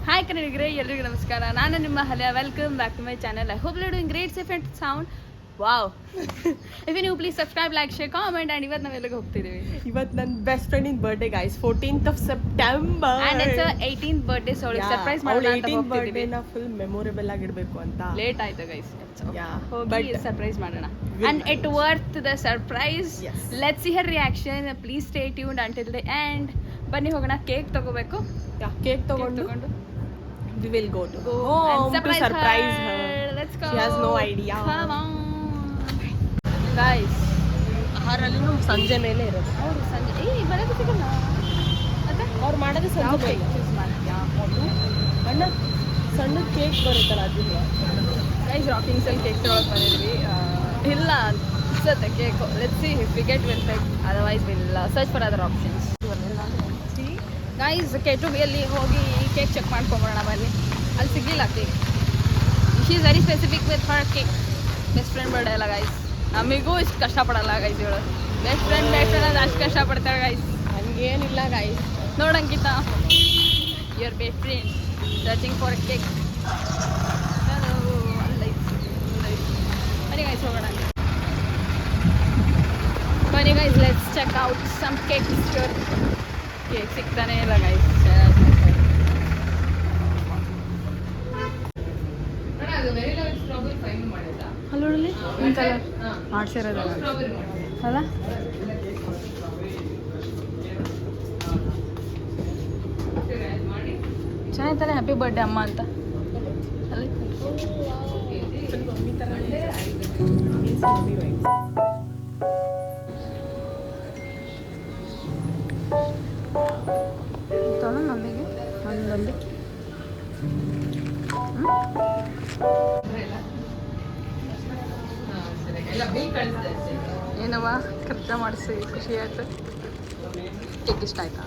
Hi ಕನ್ನಡಿಗರೇ, ಎಲ್ರಿಗೂ ನಮಸ್ಕಾರ. ನಾನು ನಿಮ್ಮ ಹಲಿಯಾ. Welcome back to my channel. I hope you doing great, safe and sound. Wow. If you please subscribe, like, share, comment. And ಇವತ್ತು ನಾವೆಲ್ಲಿಗೆ ಹೋಗ್ತಿದ್ದೀವಿ? ಇವತ್ತು ನನ್ನ ಬೆಸ್ಟ್ ಫ್ರೆಂಡಿನ birthday guys, 14th of September. And it's 18th birthday. So ಅವಳಿಗೆ surprise ಮಾಡೋಣ ಅಂತ ಹೋಗ್ತಿದ್ದೀವಿ. ನಾ ಫುಲ್ ಮೆಮೊರೇಬಲ್ ಆಗಿಡಬೇಕು ಅಂತ. ಲೇಟ್ ಆಯ್ತು ಗೈಸ್. ಬಟ್ ಸರ್ಪ್ರೈಸ್ ಮಾಡೋಣ. And it worth the surprise. Let's see her reaction. Please stay tuned until the end. ಬನ್ನಿ ಹೋಗೋಣ. Cake ತಗೋಬೇಕು. ಕೇಕ್ ತಗೊಂಡು we will go to home to surprise her. Let's go. She has no idea. Come on guys. ಆರಲ್ಲೂ ಸಂಜೆ ಮೇಲೆ ಇರೋದು. ಅವರು ಸಂಜೆ ಬೆಳಗ್ಗೆ ಸಿಗಲ್ಲ. ಮತ್ತೆ ಅವ್ರು ಮಾಡೋದು ಸಂಜೆ ಮೇಲೆ. ಚೂಸ್ ಮಾಡ್ತೀಯಾ? ಅಣ್ಣ ಸಣ್ಣ ಕೇಕ್ ಬರುತ್ತಲ್ಲ ಅದನ್ನ. ಗೈಸ್ ರಾಕಿಂಗ್ಸ್ ಅಲ್ಲಿ ಕೇಕ್ ತಗೊಳಕ್ ಬಂದಿದ್ವಿ. ಇಲ್ಲ ಅನ್ಸುತ್ತೆ cake. Let's see if we get will take, otherwise will search for other options. Guys K2B ಹೋಗಿ ಕೇಕ್ ಚೆಕ್ ಮಾಡ್ಕೊಂಬರೋಣ ಬನ್ನಿ. ಅಲ್ಲಿ ಸಿಗಲಿಲ್ಲ cake. She is very specific with her cake. Best friend birthday ಅಲ್ಲ ಗೈಸ್. ನಮಗೂ ಇಷ್ಟು ಕಷ್ಟಪಡಲ್ಲ ಗೈಸ್ ಇವಳು. ಬೆಸ್ಟ್ ಫ್ರೆಂಡ್ ಅಂದ್ರೆ ಅಷ್ಟು ಕಷ್ಟಪಡ್ತಾಳೆ ಗೈಸ್. ಹಂಗೇನಿಲ್ಲ ಗೈಸ್. ನೋಡಂಕಿತ your best friend searching for cake. ಬನ್ನಿ ಗೈಸ್ ಹೋಗೋಣ. ಬನ್ನಿ guys let's check out some cake store. Cake ಸಿಗ್ತಾನೆ ಇಲ್ಲ ಗೈಸ್. ಅಲ್ಲೋಡಲಿ ಒಂದು ಕಲರ್ ಮಾಡ್ಸಿರೋದಲ್ಲ ಅಲ್ಲ. ಚೆನ್ನಾಗಿತ್ತಾನೆ ಹ್ಯಾಪಿ ಬರ್ಡೇ ಅಮ್ಮ ಅಂತ ಅಲ್ಲಿ. ತೊಗೊಂಡು ಮಮ್ಮಿಗೆ ಒಂದೊಂದು ಏನವ ಖರ್ಚ ಮಾಡಿಸಿ ಖುಷಿ ಆಯ್ತು. ಕೇಕ್ ಇಷ್ಟ ಆಯ್ತಾ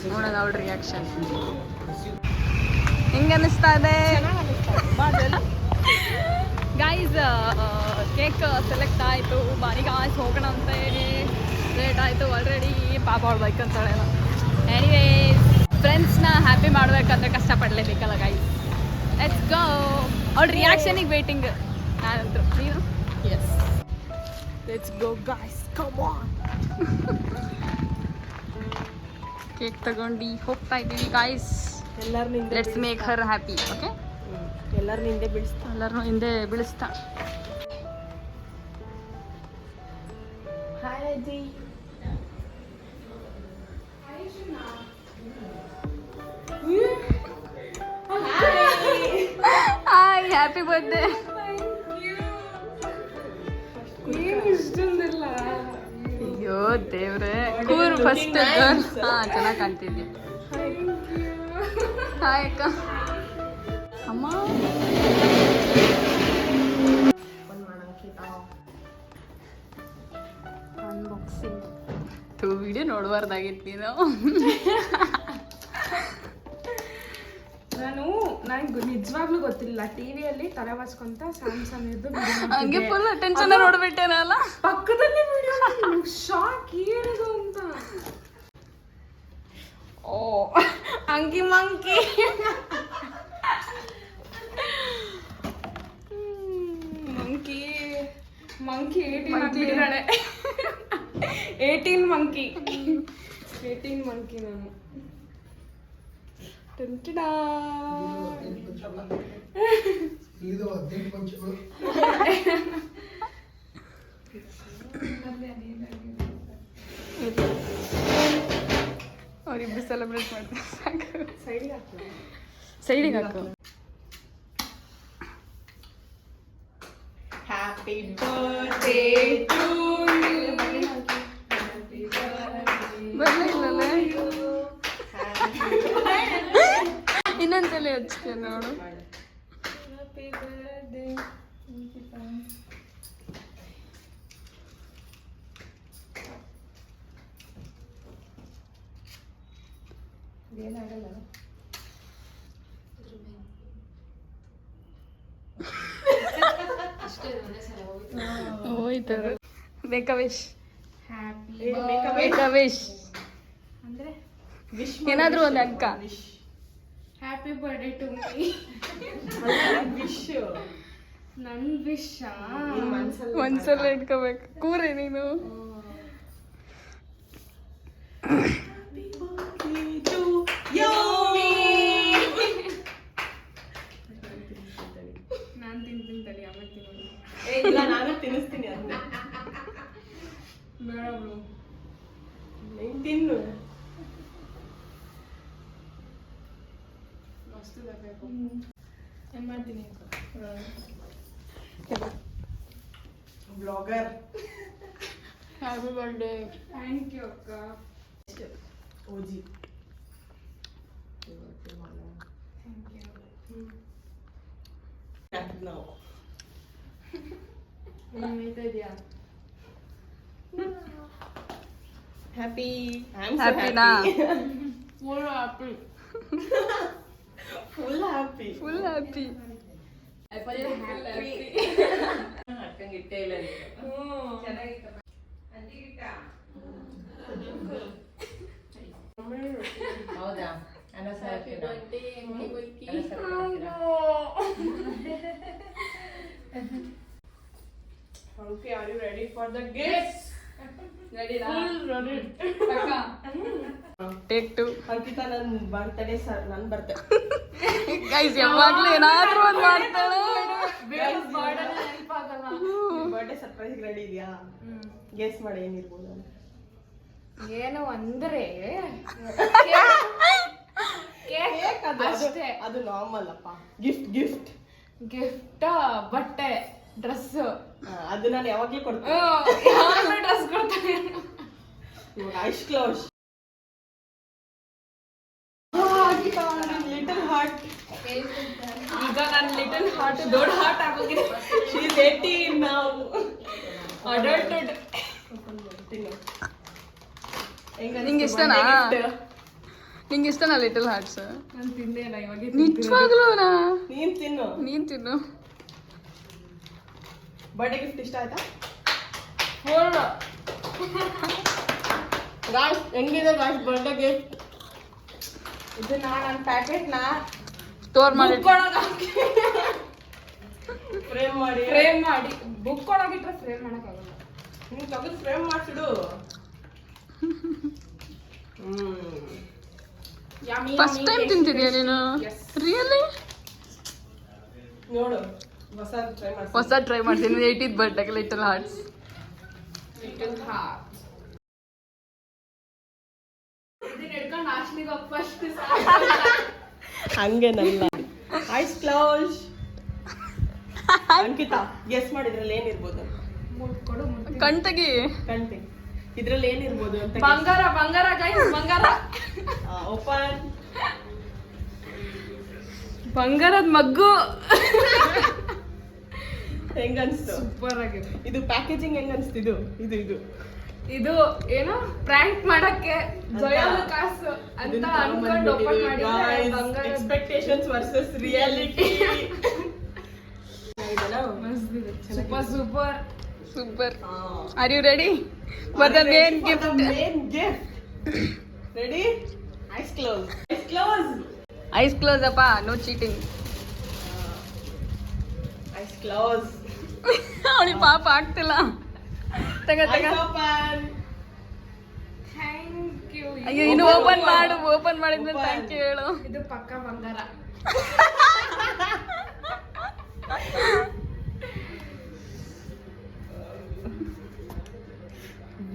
ನೋಡೋಣ ಅವ್ರ ರಿಯಾಕ್ಷನ್ ಹೆಂಗೆ ಅನ್ನಿಸ್ತಾ ಇದೆ ಗೈಸ್. ಕೇಕ್ ಸೆಲೆಕ್ಟ್ ಆಯಿತು. ಬಾರಿಗೆ ಆಯ್ತು ಹೋಗೋಣ ಅಂತ ಲೇಟ್ ಆಯಿತು ಆಲ್ರೆಡಿ. ಪಾಪ ಆಡ್ಬೇಕಂತಾಳೆ. ಎನಿವೇಸ್ ಫ್ರೆಂಡ್ಸ್ನ ಹ್ಯಾಪಿ ಮಾಡಬೇಕಂದ್ರೆ ಕಷ್ಟಪಡಲೇಬೇಕಲ್ಲ ಗೈಸ್. Let's go. ಅವ್ರ ರಿಯಾಕ್ಷನಿಗೆ ವೇಟಿಂಗ್ ನಾನಂತೂ. ನೀನು yes let's go guys, come on. Cake ತಗೊಂಡು ಹೋಗ್ತಾ ಇದ್ದೀವಿ ಗೈಸ್. ಎಲ್ಲರನ್ನ let's make Har happy. Okay, ಎಲ್ಲರನ್ನ ಹಿಂದೆ ಬೀಳಿಸ್ತಾ. ಎಲ್ಲರನ್ನೂ ಹಿಂದೆ ಬೀಳಿಸ್ತಾ. ಹಾಯ್ ಅಜ್ಜಿ. Hi, happy birthday. ಅಯ್ಯೋ ದೇವ್ರೆ. ಕೂರ್ ಫಸ್ಟ್ ಗರ್ಲ್. ಹಾಂ, ಚೆನ್ನಾಗಿ ಕಾಣ್ತಿದ್ದೆ. ಹಾಯ್ ಅಕ್ಕ. ಅಮ್ಮ ಅನ್ಬಾಕ್ಸಿಂಗ್ ವಿಡಿಯೋ ನೋಡಬಾರ್ದಾಗಿತ್ತು ನೀನು. ನನಗೆ ನಿಜವಾಗ್ಲೂ ಗೊತ್ತಿಲ್ಲ. ಟಿವಿಯಲ್ಲಿ ತಲೆ ಬಾಚ್ಕೊಂತ ಸ್ಯಾಮ್ಸಂಗ್ ಇದ್ದು ಹಂಗೆ ಫುಲ್ ಅಟೆನ್ಷನ್ ನೋಡ್ಬಿಟ್ಟೇನಲ್ಲ ಪಕ್ಕದಲ್ಲಿ ವಿಡಿಯೋ. ಶಾಕ್ ಏನದು ಅಂತ. ಓ ಅಂಕಿ ಮಂಕಿ. ಮಂಕಿ ಮಂಕಿ 18 ಆಗ್ಬಿಟ್ಟಿದ್ದಾಳೆ. 18 ಮಂಕಿ. 18 ಮಂಕಿ ನಾನು. ಅವರಿಬ್ರು ಸೆಲೆಬ್ರೇಟ್ ಮಾಡ್ತಾರೆ. ಸಾಕು, ಸೈಡಿಗೆ ಹಾಕು. ಸೈಡಿಗೆ ಹಾಕು. Happy birthday to you. ಬರ್ಲಿಲ್ಲಲ್ಲೇ. ಇನ್ನೊಂದ್ಸಲ ಹಚ್ಕೆ ನೋಡು. Happy birthday. ಏನಾಗಲ್ಲ. ಹೋಯ್ತು. Make a wish. Happy make a wish ಅಂದ್ರೆ ಏನಾದರೂ ಒಂದು ಅಂಕ. Happy birthday to me. Wish ನನ್ ವಿಶ್ ಒಂದ್ಸಲ ಇಟ್ಕೋಬೇಕು ಕೂರಿ ನೀನು. ನಾನ್ ತಿಂತೀನಿ ತಡಿ, ಆಮೇಲೆ ತಿನ್ನೋದು. ಇಲ್ಲ ನಾನು ತಿನ್ನಿಸ್ತೀನಿ ಅದನ್ನ. ಬೇಡ ಬ್ರೋ, ನೀನ್ ತಿನ್ನು. ಮಸ್ತ್ ಬೇಕು. ಏನ್ ಮಾಡ್ತೀನಿ blogger. Happy birthday. Thank you ಅಕ್ಕ. ಓಜಿ ನಾವು ಮೇಯ್ತಾ ಇದೆಯಾ? ಹ್ಯಾಪಿ. ಹ್ಯಾಪಿನಾ? Full happy. Full happy. Full happy. ಹಾಕಂಗಿಟ್ಟೇ ಇಲ್ಲ. ಹೌದಾ? Okay, are you ready for the gifts? Ready take 2. Ankita ನನ್ ಬರ್ತಡೇ ನನ್ ಬರ್ತಡೇ ಗೈಸ್ ಯಾವಾಗ್ಲೂ ಏನಾದ್ರೂ ಒಂದ್ ಮಾಡ್ತಾಳೆ. ಬರ್ಡೇ ಸರ್ಪ್ರೈಸ್ ರೆಡಿ ಇದೆಯಾ? ಗೆಸ್ ಮಾಡಿ ಏನಿರ್ಬೋದು ಅಂತ. ಏನು ಅಂದ್ರೆ Cake ಅದು ಅಷ್ಟೇ. ಅದು ನಾರ್ಮಲ್ ಅಪ್ಪ. ಗಿಫ್ಟ್ ಗಿಫ್ಟ್ ಗಿಫ್ಟ್, ಬಟ್ಟೆ, ಡ್ರೆಸ್. ಅದು ನಾನು ಯಾವಾಗ್ಲೂ ಕೊಡ್ತೀನಿ. ಡ್ರೆಸ್ ಕೊಡ್ತಾರೆ. ಇವಾಗ ಐಸ್ ಕ್ಲೋಸ್. Little heart. ಈಗ ನನ್ನ ಲಿಟಲ್ ಹಾರ್ಟ್ ದೊಡ್ಡ ಹಾರ್ಟ್ ಆಗೋಗಿದೆ. She is 18 now. ಅಡಲ್ಟೆಡ್. ನಿಂಗೆ ಇಷ್ಟನಾ? ನಿಂಗೆ ಇಷ್ಟನಾ ಲಿಟಲ್ ಹಾರ್ಟ್ಸ್? ನಾನು ತಿಂದೇ ಇಲ್ಲ ಇವಾಗ. ನಿಜವಾಗ್ಲೂನಾ? ನೀನ್ ತಿನ್ನು. ನೀನ್ ತಿನ್ನು. ಬರ್ಡೇ ಗಿಫ್ಟ್ ಇಷ್ಟ ಆಯ್ತಾ? ಫುಲ್ ಗಾಯ್ಸ್ ಹೆಂಗಿದೆ ಗಾಯ್ಸ್ ಬರ್ಡೇ ಗಿಫ್ಟ್? ಇದನ್ನ ನನ್ನ ಪ್ಯಾಕೆಟ್ ನ ಸ್ಟೋರ್ ಮಾಡಿ ಫ್ರೇಮ್ ಮಾಡಿ ಬುಕ್ ಒಳಗಿಟ್ರೆ ಫ್ರೇಮ್ ಮಾಡಕ್ಕಾಗಲ್ಲ. ನೀನ್ ತೆಗೆದು ಫ್ರೇಮ್ ಮಾಡ್ಸಿಡು. ಫಸ್ಟ್ ಟೈಮ್ ತಿಂತಿದ್ಯಾ ನೀನು? ರಿಯಲಿ? ನೋಡು ಹೊಸ ಟ್ರೈ ಮಾಡ್ಸಿ. ಹೊಸ ಟ್ರೈ ಮಾಡ್ತೀನಿ. 80th ಬರ್ಡೇಗೆ ಲಿಟಲ್ ಹಾರ್ಟ್ಸ್. ಲಿಟಲ್ ಹಾರ್ಟ್ ಇದನ್ನ ಹಿಡ್ಕೊಂಡು ಆಶ್ಲಿಗೆ ಫಸ್ಟ್ ಹಂಗೇನಲ್ಲ. Eyes close. ಅಂಕಿತಾ ಗೆಸ್ ಮಾಡಿದ್ರಲ್ಲಿ ಏನಿರ್ಬೋದು? ಮುಟ್ಕೊಡು. ಕಣ್ ತೆಗಿ. ಕಂತೆ ಇದ್ರಲ್ಲಿ ಏನಿರ್ಬೋದು ಅಂತ. ಬಂಗಾರ ಗೈಸ್, ಬಂಗಾರ. ಓಪನ್. ಬಂಗಾರದ ಮಗ್ಗು. ಹೆಂಗ ಅನ್ಸ್ತು? ಸೂಪರ್ ಆಗಿದೆ. ಇದು ಪ್ಯಾಕೇಜಿಂಗ್ ಹೆಂಗ ಅನ್ಸ್ತು? ಇದು ಇದು ಏನೋ ಪ್ರ್ಯಾಂಕ್ ಮಾಡಕ್ಕೆ ಜೊಯಾಲು ಕಾಸು ಅಂತ ಅನ್ಕೊಂಡು ಓಪನ್ ಮಾಡಿದ್ರೆ expectations versus reality. Super super super. Are you ready for the main gift? Ready? Eyes close. Eyes close. Eyes close ಅಪ್ಪ, ನೋ ಚೀಟಿಂಗ್. Eyes close. ಅವನಿಗೆ ಪಾಪ ಆಗ್ತಿಲ್ಲ. ತಗ ಓಪನ್. Thank you. ಅಯ್ಯೋ ಇನ್ನು ಓಪನ್ ಮಾಡಿದ್ಮೇಲೆ ಥ್ಯಾಂಕ್ ಯು ಹೇಳು. ಇದು ಪಕ್ಕ ಬಂಗಾರ.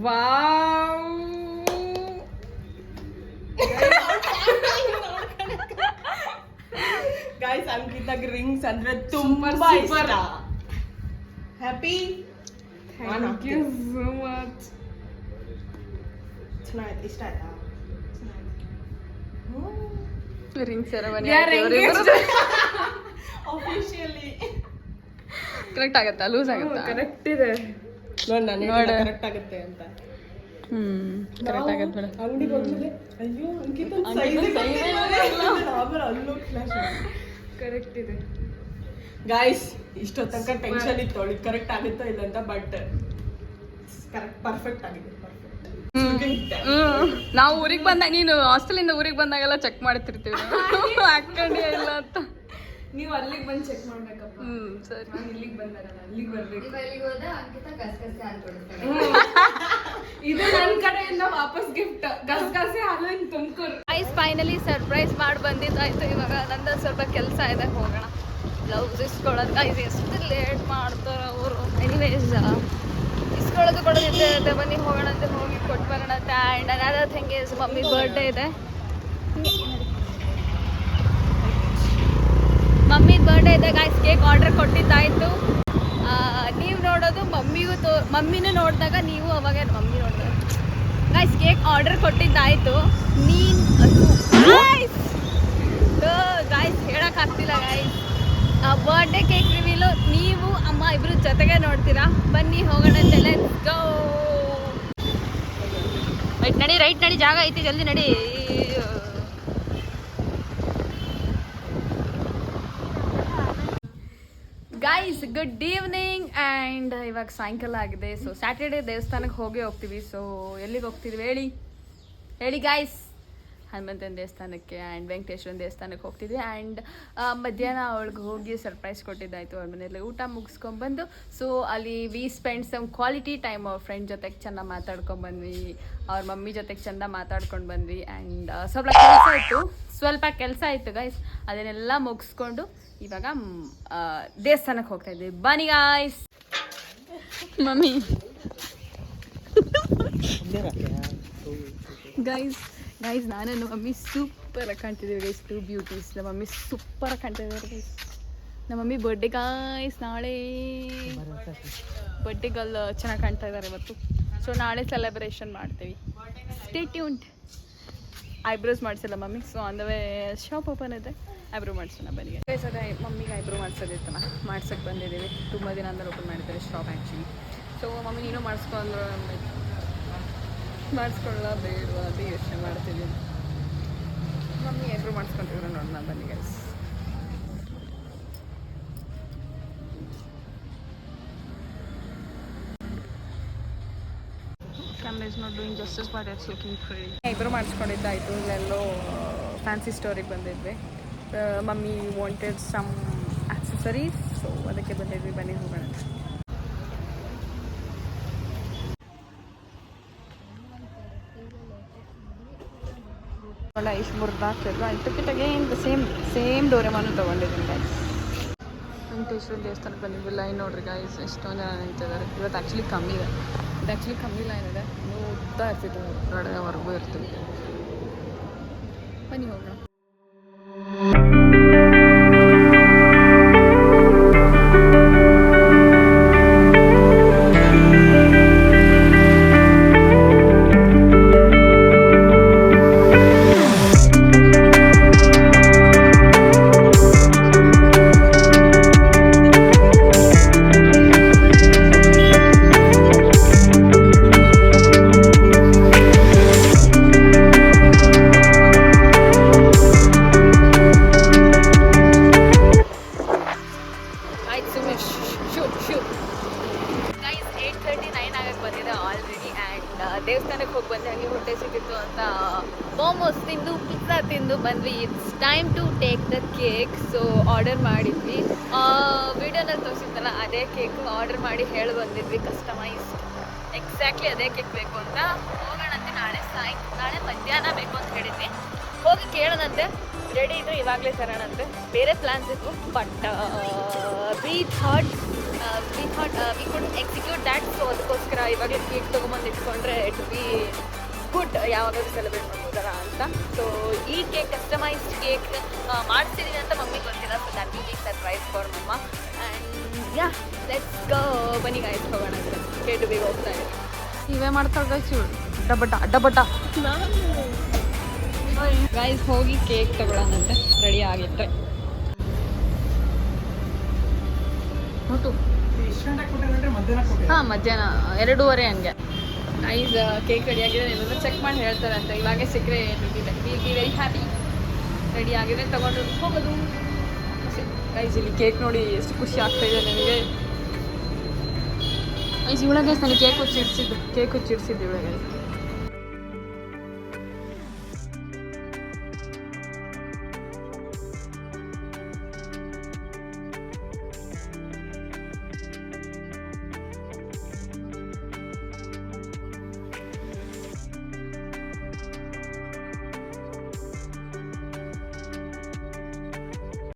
ವಾವ್. ಗೈಸ್ ಅಂಕಿತಾಗ್ ರಿಂಗ್ಸ್ ಅಂದ್ರೆ ತುಂಬಾ ಇಷ್ಟ. Happy. Thank you so much. ಚೆನ್ನಾಯ್ತು. ಇಷ್ಟ ಆಯ್ತಾ? ರಿಂಗ್ ಸೆರೆಮನಿ ಆಫಿಷಿಯಲಿ ಕರೆಕ್ಟ್ ಆಗತ್ತಾ? ಲೂಸ್ ಆಗತ್ತಾ? ಕರೆಕ್ಟ್ ಇದೆ. ನೋಡ್ ನಾನು ನೋಡು. ಕರೆಕ್ಟ್ ಆಗುತ್ತೆ ಅಂತ. ಕರೆಕ್ಟ್ ಆಗತ್ತೆ ಬೇಡ. ಅಂಗಡಿಗೆ ಹೋಗ್ತದೆ. ಅಯ್ಯೋ ಅಂಕಿತ ಅಲ್ಲೂ ಫ್ಲಾಶ್. ಕರೆಕ್ಟ್ ಇದೆ. ಗಾಯ್ಸ್ ಇಷ್ಟೋ ತನಕ ಟೆನ್ಷನ್ ಇತ್ತು ಅವಳಿಗೆ ಕರೆಕ್ಟ್ ಆಗುತ್ತೋ ಇಲ್ಲ ಅಂತ. ಬಟ್ ಕರೆಕ್ಟ್ ಪರ್ಫೆಕ್ಟ್ ಆಗಿದೆ. ನಾವು ಊರಿಗೆ ಬಂದಾಗ, ನೀನು ಹಾಸ್ಟೆಲಿಂದ ಊರಿಗೆ ಬಂದಾಗೆಲ್ಲ ಚೆಕ್ ಮಾಡ್ತಿರ್ತೀವಿ. ಹಾಕೊಂಡಿ ಇಲ್ಲ ಅಂತ. ನೀವು ಅಲ್ಲಿಗೆ ಬಂದು ಚೆಕ್ ಮಾಡ್ಬೇಕಪ್ಪ. ಸರಿ. ನಾನು ಇಲ್ಲಿಗೆ ಬಂದಾರಲ್ಲ, ಅಲ್ಲಿಗೆ ಬರ್ಬೇಕು. ಇದು ನನ್ನ ಕಡೆಯಿಂದ ವಾಪಸ್ ಗಿಫ್ಟ್. ಗಸಗಸೆ ಹಾಲು ಇನ್ ತುಮಕೂರು. ಗೈಸ್ ಫೈನಲಿ ಸರ್ಪ್ರೈಸ್ ಮಾಡಿ ಬಂದಿದ್ದಾಯ್ತು. ಇವಾಗ ನಂದು ಸ್ವಲ್ಪ ಕೆಲಸ ಇದೆ, ಹೋಗೋಣ ಬ್ಲೌಸ್ ಇಸ್ಕೊಳ್ಳೋದು. ಗೈಸ್ ಎಷ್ಟು ಲೇಟ್ ಮಾಡ್ತಾರೆ ಅವರು. ಎನಿವೇಸ್ ಇಸ್ಕೊಳ್ಳೋದು ಕೊಡೋದಿದ್ದೆ, ಬನ್ನಿ ಹೋಗೋಣ ಅಂತ ಹೋಗಿ ಕೊಟ್ಟು ಬರೋಣ ಅಂತ. And another thing is mummy birthday ಇದೆ. ಮಮ್ಮಿ ಬರ್ಡೇ ಇದೆ ಗೈಸ್. ಕೇಕ್ ಆರ್ಡರ್ ಕೊಟ್ಟಿದ್ದಾಯಿತು. ನೀವು ನೋಡೋದು ಮಮ್ಮಿನೂ ನೋಡಿದಾಗ ನೀವು ಅವಾಗ ಮಮ್ಮಿ ನೋಡಿದಾಗ ಗೈಸ್ ಕೇಕ್ ಆರ್ಡರ್ ಕೊಟ್ಟಿದ್ದಾಯಿತು. ಗೈಸ್ ಹೇಳೋಕ್ಕಾಗ್ತಿಲ್ಲ ಗೈಸ್. ಬರ್ಡೇ ಕೇಕ್ ರಿವೀಲು ನೀವು ಅಮ್ಮ ಇಬ್ಬರು ಜೊತೆಗೆ ನೋಡ್ತೀರಾ. ಬನ್ನಿ ಹೋಗೋಣ. Let's go. ರೈಟ್ ನಡಿ ಜಾಗ ಐತಿ, ಜಲ್ದಿ ನಡಿ. Guys good evening. ಆ್ಯಂಡ್ ಇವಾಗ ಸಾಯಂಕಾಲ ಆಗಿದೆ. ಸೊ ಸ್ಯಾಟರ್ಡೇ ದೇವಸ್ಥಾನಕ್ಕೆ ಹೋಗ್ತೀವಿ. ಸೊ ಎಲ್ಲಿಗೆ ಹೋಗ್ತಿದ್ವಿ ಹೇಳಿ ಗೈಸ್? ಹನುಮಂತನ ದೇವಸ್ಥಾನಕ್ಕೆ ಆ್ಯಂಡ್ ವೆಂಕಟೇಶ್ವರನ ದೇವಸ್ಥಾನಕ್ಕೆ ಹೋಗ್ತಿದ್ವಿ. ಆ್ಯಂಡ್ ಮಧ್ಯಾಹ್ನ ಅವಳಿಗೆ ಹೋಗಿ ಸರ್ಪ್ರೈಸ್ ಕೊಟ್ಟಿದ್ದಾಯಿತು. ಅವ್ರ ಮನೆಯಲ್ಲಿ ಊಟ ಮುಗಿಸ್ಕೊಂಡ್ಬಂದು ಸೊ ಅಲ್ಲಿ we spend some quality time ಅವ್ರ ಫ್ರೆಂಡ್ ಜೊತೆಗೆ ಚೆಂದ ಮಾತಾಡ್ಕೊಂಡ್ಬಂದ್ವಿ. ಅವ್ರ ಮಮ್ಮಿ ಜೊತೆಗೆ ಚೆಂದ ಮಾತಾಡ್ಕೊಂಡು ಬಂದ್ವಿ. ಆ್ಯಂಡ್ ಸ್ವಲ್ಪ ಕೆಲಸ ಇತ್ತು ಗೈಸ್. ಅದನ್ನೆಲ್ಲ ಮುಗಿಸ್ಕೊಂಡು ಇವಾಗ ದೇವಸ್ಥಾನಕ್ಕೆ ಹೋಗ್ತಾ ಇದ್ವಿ. ಬನ್ನಿ ಗಾಯ್ಸ್. ಮಮ್ಮಿ ಗೈಸ್ ನಾನು ಮಮ್ಮಿ ಸೂಪರ್ ಕಾಣ್ತಿದ್ದೀವಿ ಗೈಸ್. 2 ಬ್ಯೂಟೀಸ್. ನಮ್ಮ ಮಮ್ಮಿ ಸೂಪರ್ ಕಾಣ್ತಿದ್ದಾರೆ ಗೈಸ್. ನಮ್ಮ ಮಮ್ಮಿ ಬರ್ಡೇ ಗಾಯ್ಸ್. ನಾಳೆ ಬರ್ಡೇ ಗರ್ಲ್ ಚೆನ್ನಾಗಿ ಕಾಣ್ತಾ ಇದ್ದಾರೆ ಇವತ್ತು. ಸೊ ನಾಳೆ ಸೆಲೆಬ್ರೇಷನ್ ಮಾಡ್ತೀವಿ. Stay tuned. ಐಬ್ರೋಸ್ ಮಾಡಿಸಿಲ್ಲ mummy. So on the way shop open ಇದೆ, ಐಬ್ರೋ ಮಾಡಿಸೋಣ ಬನ್ನಿ ಗೈಸ್. ಅದೇ ಮಮ್ಮಿಗೆ ಐಬ್ರೋ ಮಾಡಿಸೋದಿತ್ತಲ್ಲ, ಮಾಡ್ಸೋಕ್ಕೆ ಬಂದಿದ್ದೀವಿ. ತುಂಬ ದಿನ ಅಂದರೆ ಓಪನ್ ಮಾಡಿದ್ದಾರೆ ಶಾಪ್ ಆ್ಯಕ್ಚುಲಿ. ಸೊ ಮಮ್ಮಿ ನೀನು ಮಾಡಿಸ್ಕೊಂಡ್ರು ಮಾಡಿಸ್ಕೊಳ್ಳ ಬೇಡವಾ ಅದೇ ಯೋಚನೆ ಮಾಡ್ತಿದ್ದೀನಿ. ಮಮ್ಮಿ ಐಬ್ರೋ ಮಾಡಿಸ್ಕೊಂತಿದ್ರು ನೋಡೋಣ ಬನ್ನಿ guys. Camera is not doing justice but it's looking pretty. Eyebrow ಮಾಡಿಸ್ಕೊಂಡಿದ್ದಾಯಿತು. ಇಲ್ಲೆಲ್ಲೋ ಫ್ಯಾನ್ಸಿ ಸ್ಟೋರಿಗೆ ಬಂದಿದ್ವಿ. Mummy wanted some accessories. So ಅದಕ್ಕೆ ಬಂದಿದ್ವಿ. ಬನ್ನಿ ಹೋಗೋಣ. ಇಷ್ಟು ಮುರಿದಾಗ್ತಿದ್ರು. I took it again the same Doraemon ತೊಗೊಂಡಿದ್ದೀನಿ ಗೈಸ್. ವೆಂಕಟೇಶ್ವರ ದೇವಸ್ಥಾನಕ್ಕೆ ಬಂದಿದ್ವಿ. ಲೈನ್ ನೋಡ್ರಿ ಗೈಸ್, ಎಷ್ಟೊಂದು ಜನ ನಿಂತಿದ್ದಾರೆ. ಇವತ್ತು ಆ್ಯಕ್ಚುಲಿ ಕಮ್ಮಿ ಲೈನ್ ಇದೆ. ಉದ್ದ ಇರ್ತಿತ್ತು, ಹೊರಗಡೆವರೆಗೂ ಇರ್ತೀವಿ. ಬನ್ನಿ ಹೋಗೋಣ. ದೇವಸ್ಥಾನಕ್ಕೆ ಹೋಗಿ ಬಂದೆ. ಹಾಗೆ ಹೊಟ್ಟೆ ಸಿಕ್ಕಿತ್ತು ಅಂತ ಮೋಮೋಸ್ ತಿಂದು ಪಿಜ್ಜಾ ತಿಂದು ಬಂದ್ವಿ. It's time to take the cake. So order ಮಾಡಿದ್ವಿ. ವಿಡಿಯೋನಲ್ಲಿ ತೋರಿಸಿದ್ದಲ್ಲ ಅದೇ ಕೇಕ್ ಆರ್ಡರ್ ಮಾಡಿ ಹೇಳಿ ಬಂದಿದ್ವಿ. ಕಸ್ಟಮೈಸ್ ಎಕ್ಸಾಕ್ಟ್ಲಿ ಅದೇ ಕೇಕ್ ಬೇಕು ಅಂತ. ಹೋಗೋಣಂತೆ ನಾಳೆ ಮಧ್ಯಾಹ್ನ ಬೇಕು ಅಂತ ಹೇಳಿದ್ವಿ. ಹೋಗಿ ಕೇಳೋಣಂತೆ. ರೆಡಿ ಇದ್ರು ಇವಾಗಲೇ ತರೋಣಂತೆ. ಬೇರೆ ಪ್ಲ್ಯಾನ್ಸ್ ಇತ್ತು but we thought we could execute that. So ಅದಕ್ಕೋಸ್ಕರ ಇವಾಗಲೇ ಕೇಕ್ ತೊಗೊಂಬಂದು ಇಟ್ಕೊಂಡ್ರೆ ಇಟ್ ಬಿ ಗುಡ್, ಯಾವಾಗಲೂ ಸೆಲೆಬ್ರೇಟ್ ಮಾಡ್ಬೋದಲ್ಲ ಅಂತ. ಸೊ ಈ ಕೇಕ್ ಕಸ್ಟಮೈಸ್ಡ್ ಕೇಕ್ ಮಾಡ್ತಿದ್ದೀನಿ ಅಂತ ಮಮ್ಮಿಗೆ ಗೊತ್ತಿಲ್ಲ. So that will be surprise for mamma. And yeah let's go. ಬನ್ನಿ ಗಾಯ್ಸ್ ಹೋಗೋಣ. ಕೇಟು ಬೇಗ ಹೋಗ್ತಾ ಇದೆ. ನೀವೇ ಮಾಡ್ತಾಳೆ ಗೈಸ್. ಡಬಟ ಗೈಸ್ ಹೋಗಿ ಕೇಕ್ ತಗೊಳ್ಳೋಣಂತೆ. ರೆಡಿ ಆಗಿಟ್ಟೆ. ಹಾಂ ಮಧ್ಯಾಹ್ನ 2:30 ಹಂಗೆ. ಗೈಸ್ ಕೇಕ್ ರೆಡಿ ಆಗಿದೆ. ಏನಾದರೂ ಚೆಕ್ ಮಾಡಿ ಹೇಳ್ತಾರೆ ಅಂತ. ಇವಾಗೇ ಸಿಕ್ಕರೆ ದುಡ್ಡಿದೆ. Will be very happy. Ready ಆಗಿದೆ, ತಗೊಂಡು ಹೋಗೋದು. ಗೈಸ್ ಇಲ್ಲಿ ಕೇಕ್ ನೋಡಿ ಎಷ್ಟು ಖುಷಿ ಆಗ್ತಾಯಿದೆ ನನಗೆ. ಗೈಸ್ ಇವಳಗೆ ನನಗೆ ಕೇಕ್ ಹುಚ್ಚಿಡ್ಸಿದ್ದು ಇವಳಿಗೆ.